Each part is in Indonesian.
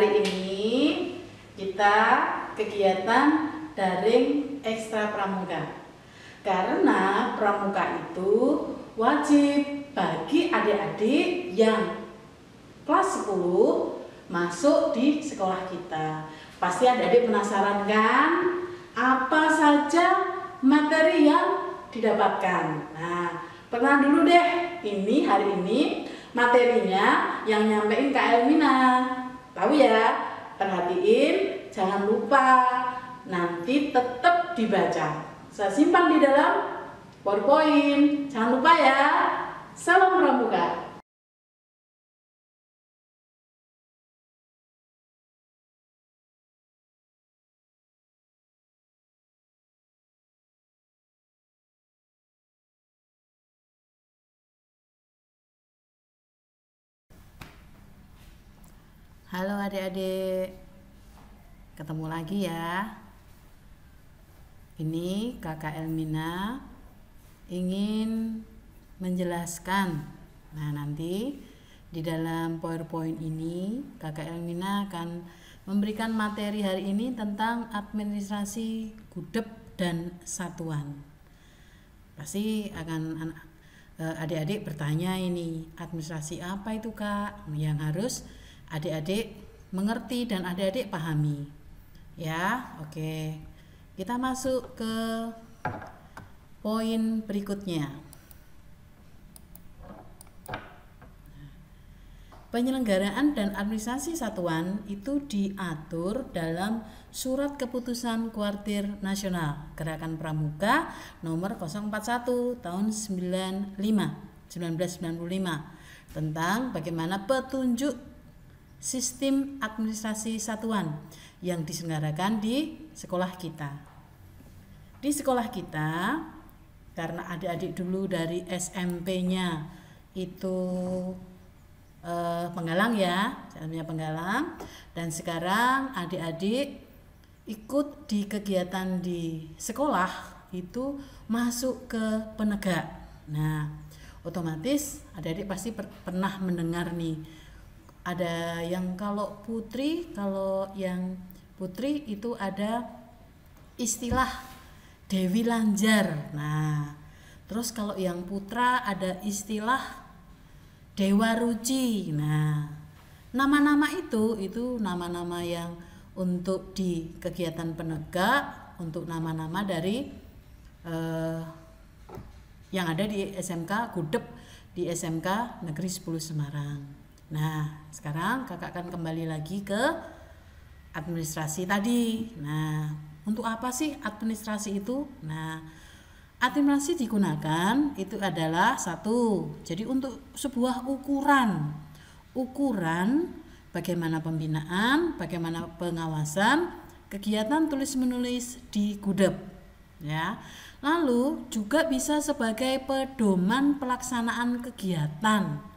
hari ini kita kegiatan daring ekstra pramuka. Karena pramuka itu wajib bagi adik-adik yang kelas 10 masuk di sekolah kita. Pasti adik-adik penasaran kan? Apa saja materi yang didapatkan? Nah, pernah dulu deh, ini hari ini materinya yang nyampein Kak Elmina. Tahu ya? Perhatiin, jangan lupa nanti tetap dibaca. Saya simpan di dalam PowerPoint. Jangan lupa ya. Salam Pramuka. Halo adik-adik, ketemu lagi ya. Ini Kakak Elmina ingin menjelaskan. Nah, nanti di dalam PowerPoint ini Kakak Elmina akan memberikan materi hari ini tentang administrasi gudep dan satuan. Pasti akan adik-adik bertanya, ini administrasi apa itu Kak? Yang harus adik-adik mengerti dan adik-adik pahami ya. Oke, kita masuk ke poin berikutnya. Penyelenggaraan dan administrasi satuan itu diatur dalam Surat Keputusan Kuartir Nasional Gerakan Pramuka nomor 041 tahun 1995 tentang bagaimana petunjuk sistem administrasi satuan yang diselenggarakan di sekolah kita. Di sekolah kita, karena adik-adik dulu dari SMP-nya itu Penggalang ya, jalannya Penggalang, dan sekarang adik-adik ikut di kegiatan di sekolah itu masuk ke Penegak. Nah, otomatis adik-adik pasti pernah mendengar nih, ada yang kalau yang putri itu ada istilah Dewi Lanjar. Nah, terus kalau yang putra ada istilah Dewa Ruci. Nah, nama-nama itu nama-nama yang untuk di kegiatan Penegak, untuk nama-nama dari yang ada di SMK Gudep, di SMK Negeri 10 Semarang. Nah, sekarang kakak akan kembali lagi ke administrasi tadi. Nah, untuk apa sih administrasi itu? Nah, administrasi digunakan itu adalah satu, jadi untuk sebuah ukuran bagaimana pembinaan, bagaimana pengawasan kegiatan tulis-menulis di Gudep ya. Lalu juga bisa sebagai pedoman pelaksanaan kegiatan.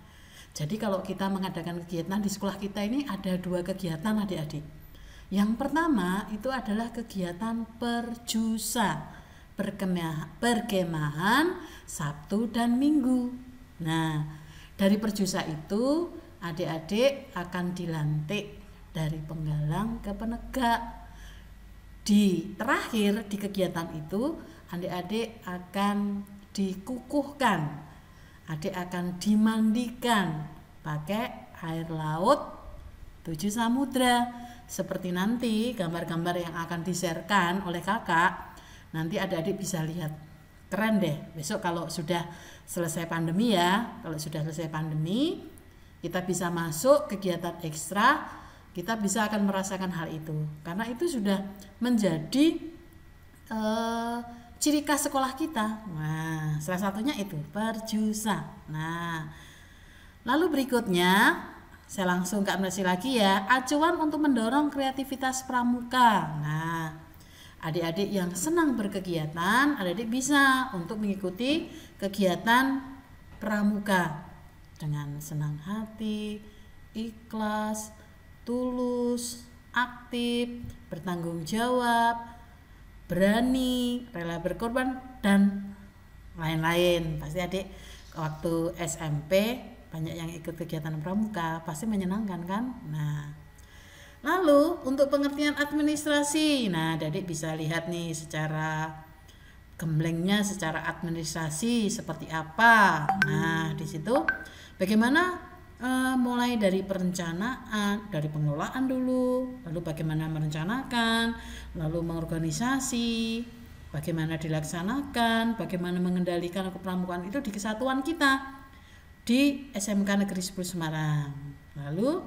Jadi kalau kita mengadakan kegiatan di sekolah kita ini ada 2 kegiatan adik-adik. Yang pertama itu adalah kegiatan perjusa, perkemahan Sabtu dan Minggu. Nah, dari perjusa itu adik-adik akan dilantik dari Penggalang ke Penegak. Terakhir di kegiatan itu adik-adik akan dikukuhkan. Adik akan dimandikan pakai air laut 7 samudra. Seperti nanti gambar-gambar yang akan di-sharekan oleh kakak, nanti adik-adik bisa lihat. Keren deh, besok kalau sudah selesai pandemi ya. Kalau sudah selesai pandemi, kita bisa masuk kegiatan ekstra, kita bisa akan merasakan hal itu. Karena itu sudah menjadi ciri khas sekolah kita. Nah, salah satunya itu perjusa. Nah, lalu berikutnya saya langsung ke administrasi lagi ya. Acuan untuk mendorong kreativitas pramuka. Nah, adik-adik yang senang berkegiatan, adik-adik bisa untuk mengikuti kegiatan pramuka dengan senang hati, ikhlas, tulus, aktif, bertanggung jawab, berani, rela berkorban, dan lain-lain. Pasti adik waktu SMP banyak yang ikut kegiatan pramuka, pasti menyenangkan kan? Nah, Lalu untuk pengertian administrasi, nah adik bisa lihat nih secara gemblengnya secara administrasi seperti apa. Nah di situ bagaimana mulai dari perencanaan, dari pengelolaan dulu, lalu bagaimana merencanakan, lalu mengorganisasi, bagaimana dilaksanakan, bagaimana mengendalikan kepramukaan itu di kesatuan kita di SMK Negeri 10 Semarang. Lalu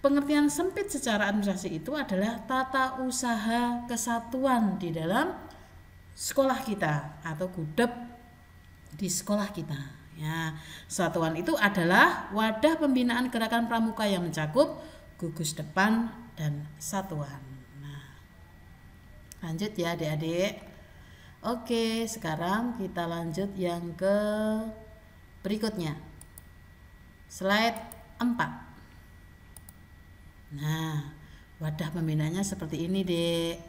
pengertian sempit secara administrasi itu adalah tata usaha kesatuan di dalam sekolah kita atau gudep di sekolah kita. Ya, satuan itu adalah wadah pembinaan gerakan pramuka yang mencakup gugus depan dan satuan. Nah, lanjut ya adik-adik. Oke, sekarang kita lanjut yang ke berikutnya. Slide 4. Nah, wadah pembinaannya seperti ini, Dek.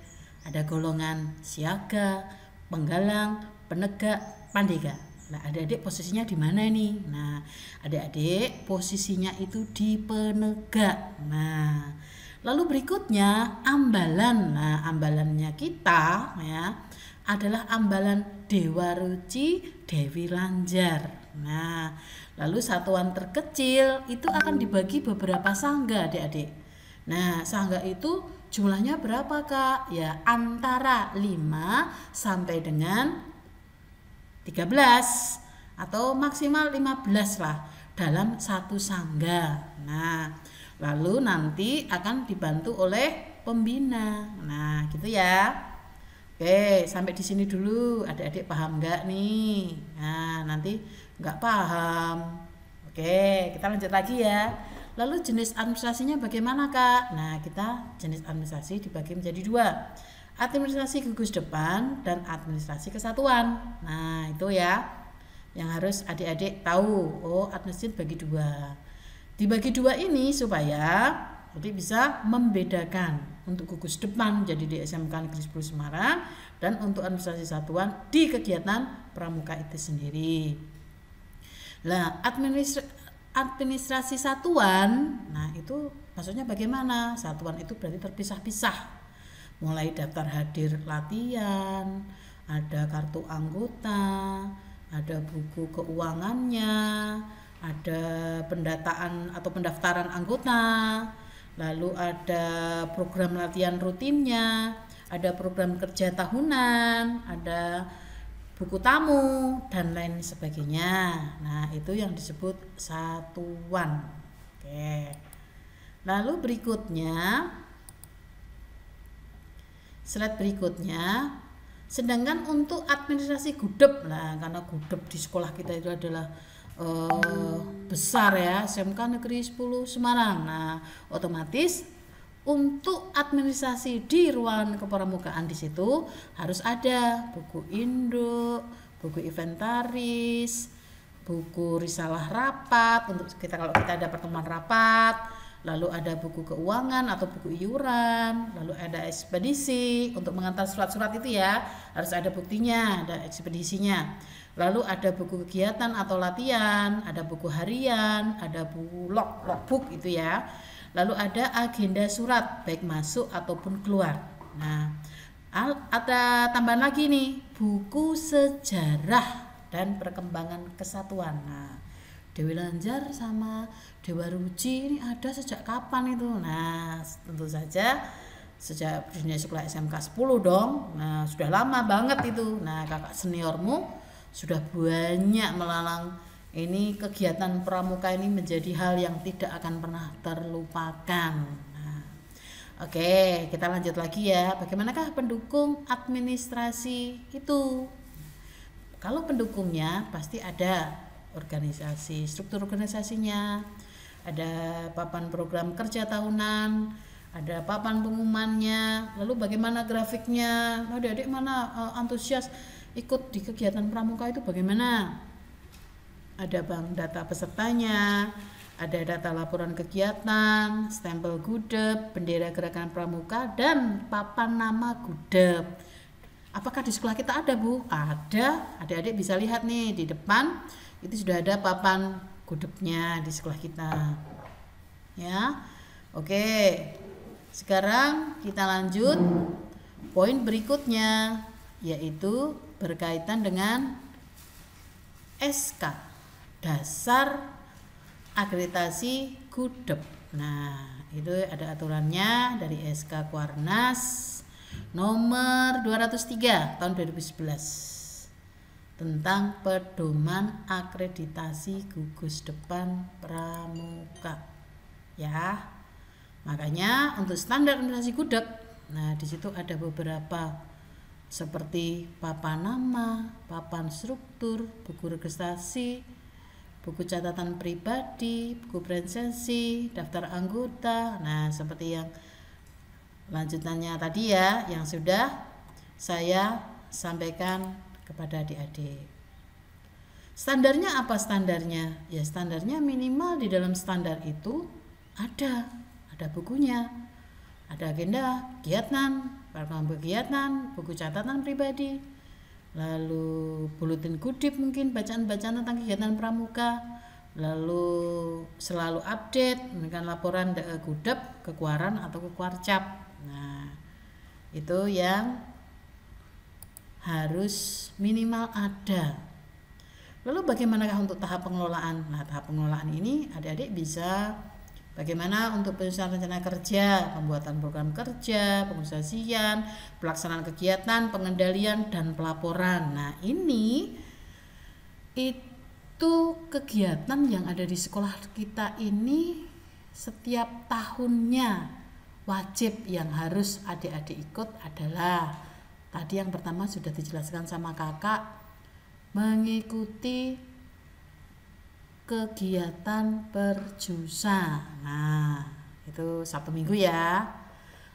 Ada golongan siaga, penggalang, penegak, pandega. Nah, adik-adik posisinya di mana ini? Nah, adik-adik posisinya itu di penegak. Nah, lalu berikutnya ambalan. Nah, ambalannya kita ya adalah ambalan Dewa Ruci Dewi Lanjar. Nah, lalu satuan terkecil itu akan dibagi beberapa sangga, adik-adik. Nah, sangga itu jumlahnya berapa, Kak? Ya, antara 5 sampai dengan 13 atau maksimal 15 lah dalam satu sangga. Nah, lalu nanti akan dibantu oleh pembina. Nah, gitu ya. Oke, sampai di sini dulu. Adik-adik paham nggak nih? Nah, nanti nggak paham. Oke, kita lanjut lagi ya. Lalu jenis administrasinya bagaimana, Kak? Nah, kita jenis administrasi dibagi menjadi 2. Administrasi gugus depan dan administrasi kesatuan. Nah, itu ya yang harus adik-adik tahu. Oh, administrasi dibagi 2. Dibagi 2 ini supaya adik bisa membedakan untuk gugus depan jadi di SMK Negeri 10 Semarang dan untuk administrasi satuan di kegiatan pramuka itu sendiri. Nah, administrasi satuan, nah itu maksudnya bagaimana? Satuan itu berarti terpisah-pisah. Mulai daftar hadir latihan, ada kartu anggota, ada buku keuangannya, ada pendataan atau pendaftaran anggota, lalu ada program latihan rutinnya, ada program kerja tahunan, ada buku tamu dan lain sebagainya. Nah, itu yang disebut satuan. Oke. Lalu berikutnya, slide berikutnya, sedangkan untuk administrasi gudep, nah karena gudep di sekolah kita itu adalah besar ya, SMK Negeri 10 Semarang. Nah, otomatis untuk administrasi di ruangan kepramukaan di situ harus ada buku induk, buku inventaris, buku risalah rapat untuk kita kalau kita ada pertemuan rapat, lalu ada buku keuangan atau buku iuran, lalu ada ekspedisi untuk mengantar surat-surat itu ya, harus ada buktinya, ada ekspedisinya. Lalu ada buku kegiatan atau latihan, ada buku harian, ada buku logbook itu ya. Lalu ada agenda surat baik masuk ataupun keluar. Nah, ada tambahan lagi nih, buku sejarah dan perkembangan kesatuan. Nah, Dewi Lanjar sama Dewa Ruci ini ada sejak kapan itu? Nah, tentu saja sejak dunia sekolah SMK 10 dong. Nah, sudah lama banget itu. Nah, kakak seniormu sudah banyak melalang ini kegiatan pramuka ini menjadi hal yang tidak akan pernah terlupakan. Nah, oke, kita lanjut lagi ya. Bagaimanakah pendukung administrasi itu? Kalau pendukungnya pasti ada organisasi, struktur organisasinya, ada papan program kerja tahunan, ada papan pengumumannya, lalu bagaimana grafiknya, adik-adik mana antusias ikut di kegiatan pramuka itu bagaimana? Ada bank data pesertanya, ada data laporan kegiatan, stempel gudep, bendera gerakan pramuka, dan papan nama gudep. Apakah di sekolah kita ada, Bu? Ada. Adik-adik bisa lihat nih di depan itu sudah ada papan gudepnya di sekolah kita. Ya. Oke. Sekarang kita lanjut poin berikutnya, yaitu berkaitan dengan SK, dasar akreditasi Gudep. Nah, itu ada aturannya dari SK Kuarnas nomor 203 tahun 2011 tentang pedoman akreditasi gugus depan pramuka. Ya. Makanya untuk standar akreditasi Gudep, nah di situ ada beberapa seperti papan nama, papan struktur, buku registrasi, buku catatan pribadi, buku presensi, daftar anggota. Nah, seperti yang lanjutannya tadi ya, yang sudah saya sampaikan kepada adik-adik. Standarnya apa standarnya? Ya standarnya minimal di dalam standar itu ada bukunya, ada agenda kegiatan, program kegiatan, buku catatan pribadi, lalu buletin Gudip, mungkin bacaan-bacaan tentang kegiatan pramuka, lalu selalu update memberikan laporan Gudep ke Kuaran atau ke Kuarcap. Nah, itu yang harus minimal ada. Lalu bagaimanakah untuk tahap pengelolaan? Nah, tahap pengelolaan ini adik-adik bisa bagaimana untuk penyusunan rencana kerja, pembuatan program kerja, pengusahaan, pelaksanaan kegiatan, pengendalian, dan pelaporan. Nah, ini itu kegiatan yang ada di sekolah kita ini setiap tahunnya wajib yang harus adik-adik ikut adalah tadi yang pertama sudah dijelaskan sama kakak, mengikuti kegiatan perjusa. Nah, itu Sabtu Minggu ya.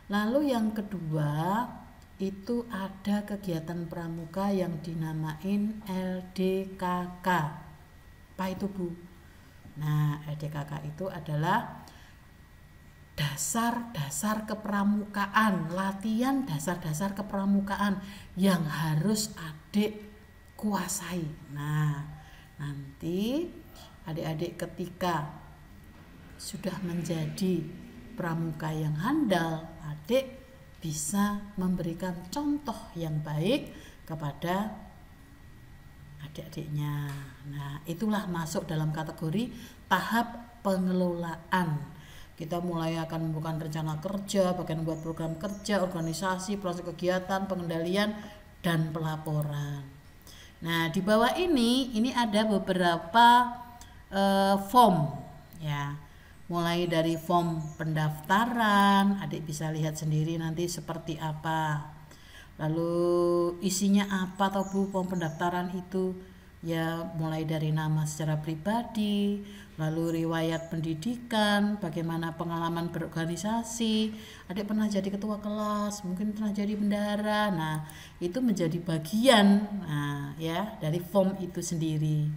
Lalu yang kedua itu ada kegiatan pramuka yang dinamain LDKK. Apa itu, Bu? Nah, LDKK itu adalah dasar-dasar kepramukaan, latihan dasar-dasar kepramukaan yang harus adik kuasai. Nah, nanti adik-adik ketika sudah menjadi pramuka yang handal, adik bisa memberikan contoh yang baik kepada adik-adiknya. Nah, itulah masuk dalam kategori tahap pengelolaan. Kita mulai akan membuat rencana kerja, bagian buat program kerja, organisasi, proses kegiatan, pengendalian, dan pelaporan. Nah, di bawah ini ada beberapa form ya, mulai dari form pendaftaran, adik bisa lihat sendiri nanti seperti apa, lalu isinya apa atau Bu form pendaftaran itu ya, mulai dari nama secara pribadi, lalu riwayat pendidikan, bagaimana pengalaman berorganisasi, adik pernah jadi ketua kelas, mungkin pernah jadi bendahara. Nah, itu menjadi bagian ya dari form itu sendiri.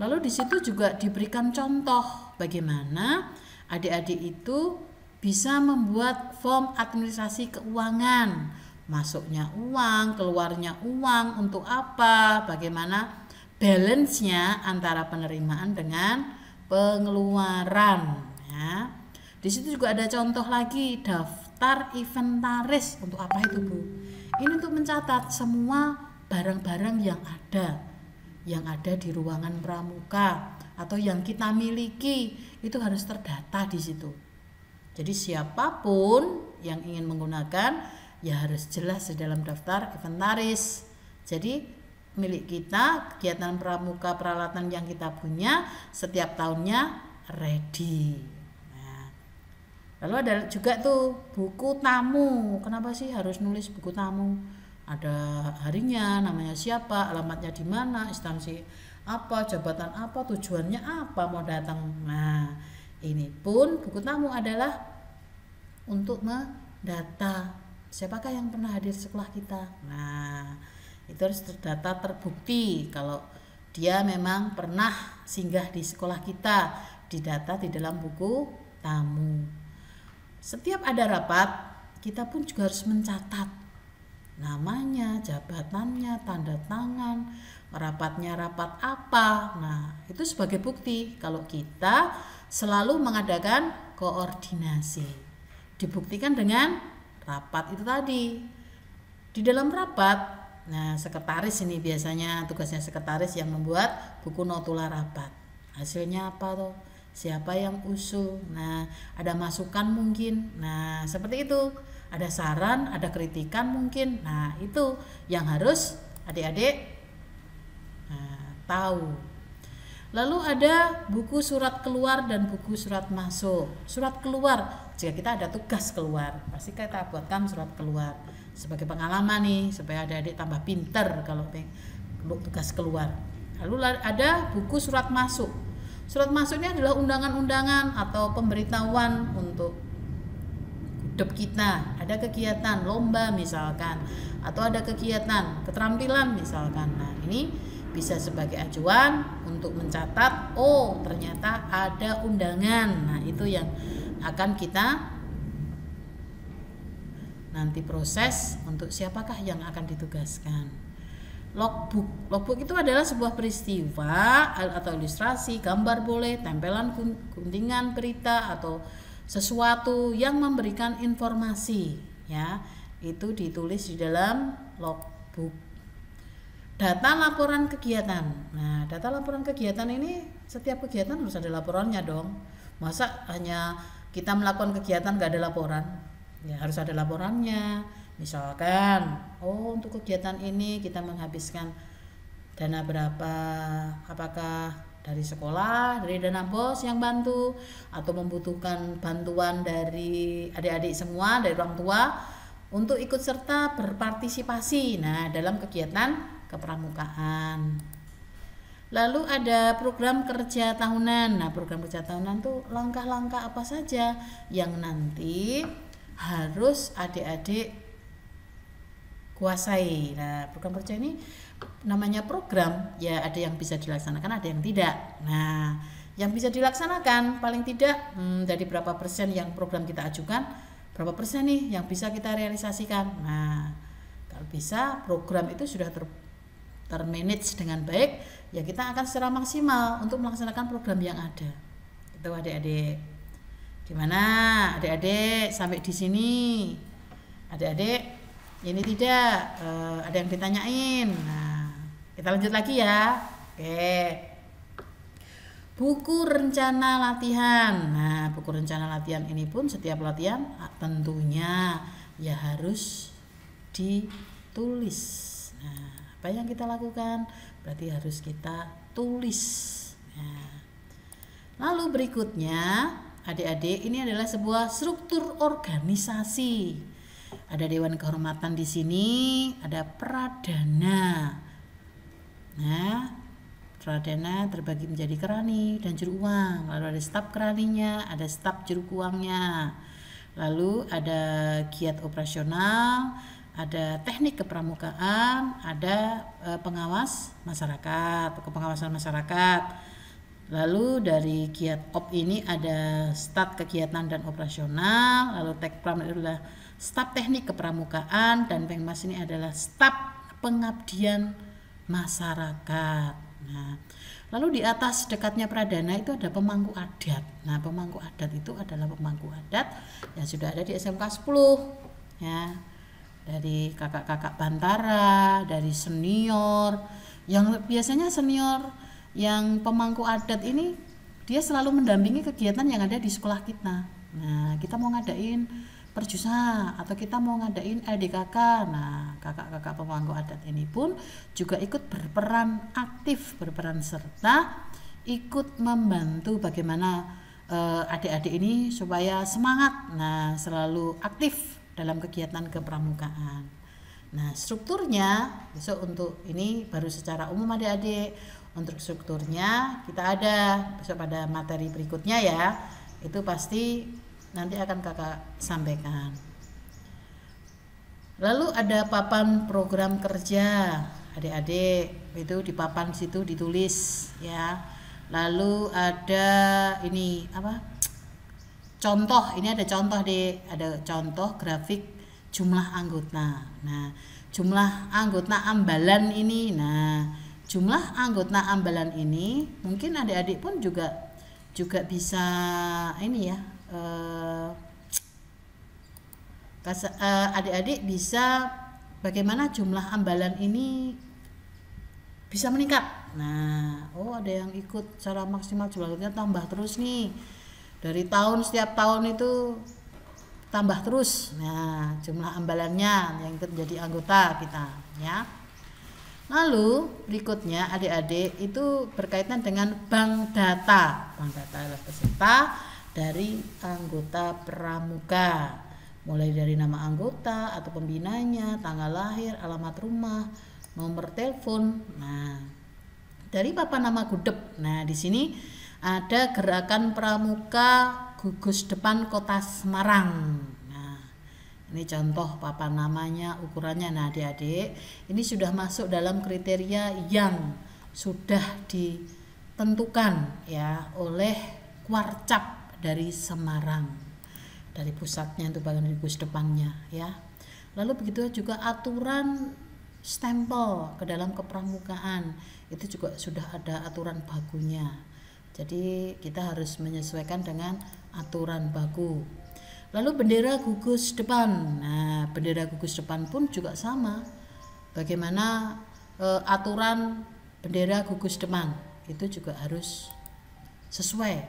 Lalu di situ juga diberikan contoh bagaimana adik-adik itu bisa membuat form administrasi keuangan, masuknya uang, keluarnya uang, untuk apa, bagaimana balance-nya antara penerimaan dengan pengeluaran ya. Di situ juga ada contoh lagi, daftar inventaris. Untuk apa itu, Bu? Ini untuk mencatat semua barang-barang yang ada di ruangan pramuka atau yang kita miliki, itu harus terdata di situ. Jadi siapapun yang ingin menggunakan ya harus jelas di dalam daftar inventaris. Jadi milik kita, kegiatan pramuka, peralatan yang kita punya setiap tahunnya ready. Nah, lalu ada juga tuh buku tamu. Kenapa sih harus nulis buku tamu? Ada harinya, namanya siapa, alamatnya di mana, instansi apa, jabatan apa, tujuannya apa, mau datang. Nah, ini pun buku tamu adalah untuk mendata siapakah yang pernah hadir sekolah kita. Nah, itu harus terdata, terbukti kalau dia memang pernah singgah di sekolah kita, didata di dalam buku tamu. Setiap ada rapat, kita pun juga harus mencatat namanya, jabatannya, tanda tangan, rapatnya rapat apa. Nah, itu sebagai bukti kalau kita selalu mengadakan koordinasi. dibuktikan dengan rapat itu tadi. Di dalam rapat, nah sekretaris ini biasanya tugasnya sekretaris yang membuat buku notula rapat. Hasilnya apa tuh? Siapa yang usul? Nah, ada masukan mungkin. Nah, seperti itu. Ada saran, ada kritikan mungkin. Nah, itu yang harus adik-adik tahu. Lalu ada buku surat keluar dan buku surat masuk. Surat keluar, jika kita ada tugas keluar, pasti kita buatkan surat keluar sebagai pengalaman nih, supaya adik-adik tambah pinter kalau tugas keluar. Lalu ada buku surat masuk. Surat masuk ini adalah undangan-undangan atau pemberitahuan untuk hidup kita. Ada kegiatan lomba misalkan, atau ada kegiatan keterampilan misalkan. Nah, ini bisa sebagai acuan untuk mencatat, oh ternyata ada undangan. Nah, itu yang akan kita nanti proses untuk siapakah yang akan ditugaskan. Logbook itu adalah sebuah peristiwa atau ilustrasi, gambar boleh, tempelan guntingan berita atau sesuatu yang memberikan informasi, ya. Itu ditulis di dalam logbook. Data laporan kegiatan. Nah, data laporan kegiatan ini setiap kegiatan harus ada laporannya dong. Masa hanya kita melakukan kegiatan gak ada laporan? Ya, harus ada laporannya. Misalkan, oh untuk kegiatan ini kita menghabiskan dana berapa, apakah dari sekolah, dari dana BOS yang bantu, atau membutuhkan bantuan dari adik-adik semua, dari orang tua untuk ikut serta berpartisipasi dalam kegiatan kepramukaan. Lalu ada program kerja tahunan. Nah, program kerja tahunan tuh langkah-langkah apa saja yang nanti harus adik-adik kuasai. Nah, program kerja ini namanya program, ya ada yang bisa dilaksanakan, ada yang tidak. Nah, yang bisa dilaksanakan paling tidak dari berapa persen yang program kita ajukan, berapa persen nih yang bisa kita realisasikan. Nah, kalau bisa program itu sudah termanage dengan baik, ya kita akan secara maksimal untuk melaksanakan program yang ada. Itu adik-adik. Gimana adik-adik sampai di sini? Adik-adik ini tidak ada yang ditanyain. Nah, kita lanjut lagi ya. Oke. Buku rencana latihan. Nah, buku rencana latihan ini pun setiap latihan tentunya ya harus ditulis. Nah, apa yang kita lakukan berarti harus kita tulis. Nah, lalu berikutnya, adik-adik, ini adalah sebuah struktur organisasi. Ada Dewan Kehormatan di sini, ada Pradana. Nah, Pradana terbagi menjadi kerani dan juru uang. Lalu ada staf keraninya, ada staf juru uangnya. Lalu ada giat operasional, ada teknik kepramukaan, ada pengawas masyarakat, pengawasan masyarakat. Lalu dari giat op ini ada staf kegiatan dan operasional. Lalu tekpram adalah staf teknik kepramukaan, dan pengmas ini adalah staf pengabdian masyarakat. Nah, lalu di atas dekatnya Pradana itu ada pemangku adat. Nah, pemangku adat itu adalah pemangku adat yang sudah ada di SMK 10 ya. Dari kakak-kakak Bantara, dari senior, yang biasanya senior yang pemangku adat ini dia selalu mendampingi kegiatan yang ada di sekolah kita. Nah, kita mau ngadain perjusa atau kita mau ngadain LDKK. Nah, kakak-kakak pemangku adat ini pun juga ikut berperan aktif, berperan serta ikut membantu bagaimana adik-adik ini supaya semangat, nah selalu aktif dalam kegiatan kepramukaan. Nah, strukturnya besok untuk ini baru secara umum adik-adik. Untuk strukturnya kita ada besok pada materi berikutnya ya. Itu pasti nanti akan kakak sampaikan. Lalu ada papan program kerja adik-adik, itu di papan situ ditulis ya. Lalu ada ini apa? Contoh, ini ada contoh ada contoh grafik jumlah anggota. Nah, jumlah anggota ambalan ini. Nah, jumlah anggota ambalan ini mungkin adik-adik pun juga bisa ini ya, Adik-adik bisa bagaimana jumlah ambalan ini bisa meningkat. Nah, ada yang ikut secara maksimal, jumlahnya tambah terus nih. Dari setiap tahun itu tambah terus. Nah, jumlah ambalannya yang ikut menjadi anggota kita, ya. Lalu berikutnya adik-adik itu berkaitan dengan bank data. Bank data adalah peserta dari anggota pramuka, mulai dari nama anggota atau pembinanya, tanggal lahir, alamat rumah, nomor telepon. Nah, dari papan nama gudeg. Nah, di sini ada gerakan pramuka gugus depan Kota Semarang. Ini contoh papan namanya, ukurannya. Nah, adik-adik, ini sudah masuk dalam kriteria yang sudah ditentukan ya oleh Warcap dari Semarang, dari pusatnya itu bagian dari gugus depannya ya. Lalu begitu juga aturan stempel ke dalam kepramukaan, itu juga sudah ada aturan bakunya. Jadi kita harus menyesuaikan dengan aturan baku. Lalu bendera gugus depan. Nah, bendera gugus depan pun juga sama. Bagaimana aturan bendera gugus depan itu juga harus sesuai.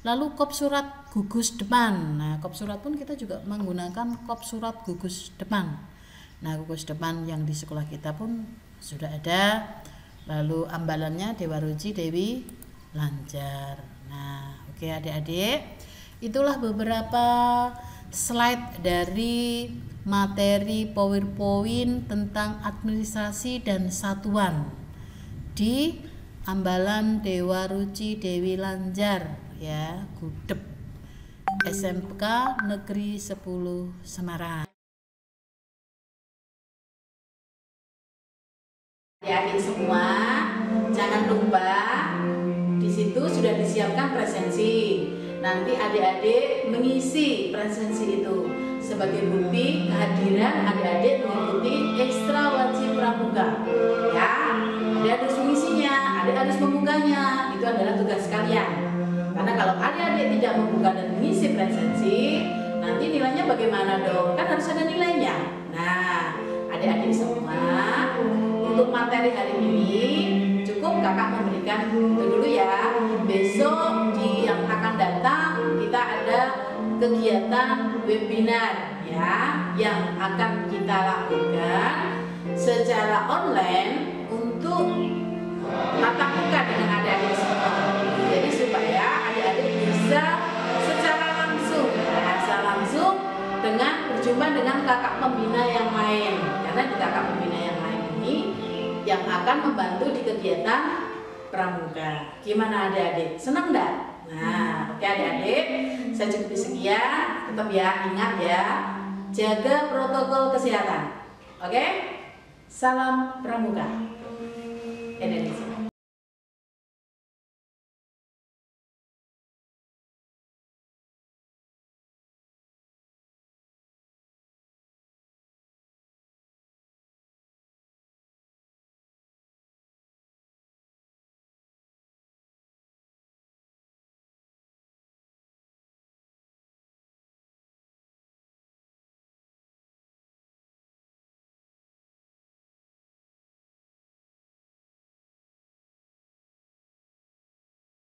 Lalu kop surat gugus depan. Nah, kop surat pun kita juga menggunakan kop surat gugus depan. Nah, gugus depan yang di sekolah kita pun sudah ada. Lalu ambalannya Dewa Ruci, Dewi Lanjar. Nah, oke adik-adik. Itulah beberapa slide dari materi PowerPoint tentang administrasi dan satuan di Ambalan Dewa Ruci Dewi Lanjar ya, Gudeg SMK Negeri 10 Semarang. Adik-adik semua, jangan lupa di situ sudah disiapkan presensi. Nanti adik-adik mengisi presensi itu sebagai bukti kehadiran adik-adik mengikuti ekstra wajib pramuka. Ya, adik harus mengisinya, adik harus membukanya. Itu adalah tugas kalian. Karena kalau adik-adik tidak membuka dan mengisi presensi, nanti nilainya bagaimana dong? Kan harus ada nilainya. Nah, adik-adik semua, untuk materi hari ini cukup kakak memberikan dulu ya. Besok yang akan datang kita ada kegiatan webinar ya, yang akan kita lakukan secara online untuk tatap muka dengan adik-adik semua. Jadi supaya adik-adik bisa secara langsung dengan berjumpa dengan kakak pembina yang lain. Karena di kakak pembina yang lain ini yang akan membantu di kegiatan pramuka. Gimana adik-adik? Senang enggak? Nah, oke adik-adik, saya cukup sekian. Tetap ya, ingat ya, jaga protokol kesehatan. Oke? Salam pramuka Indonesia.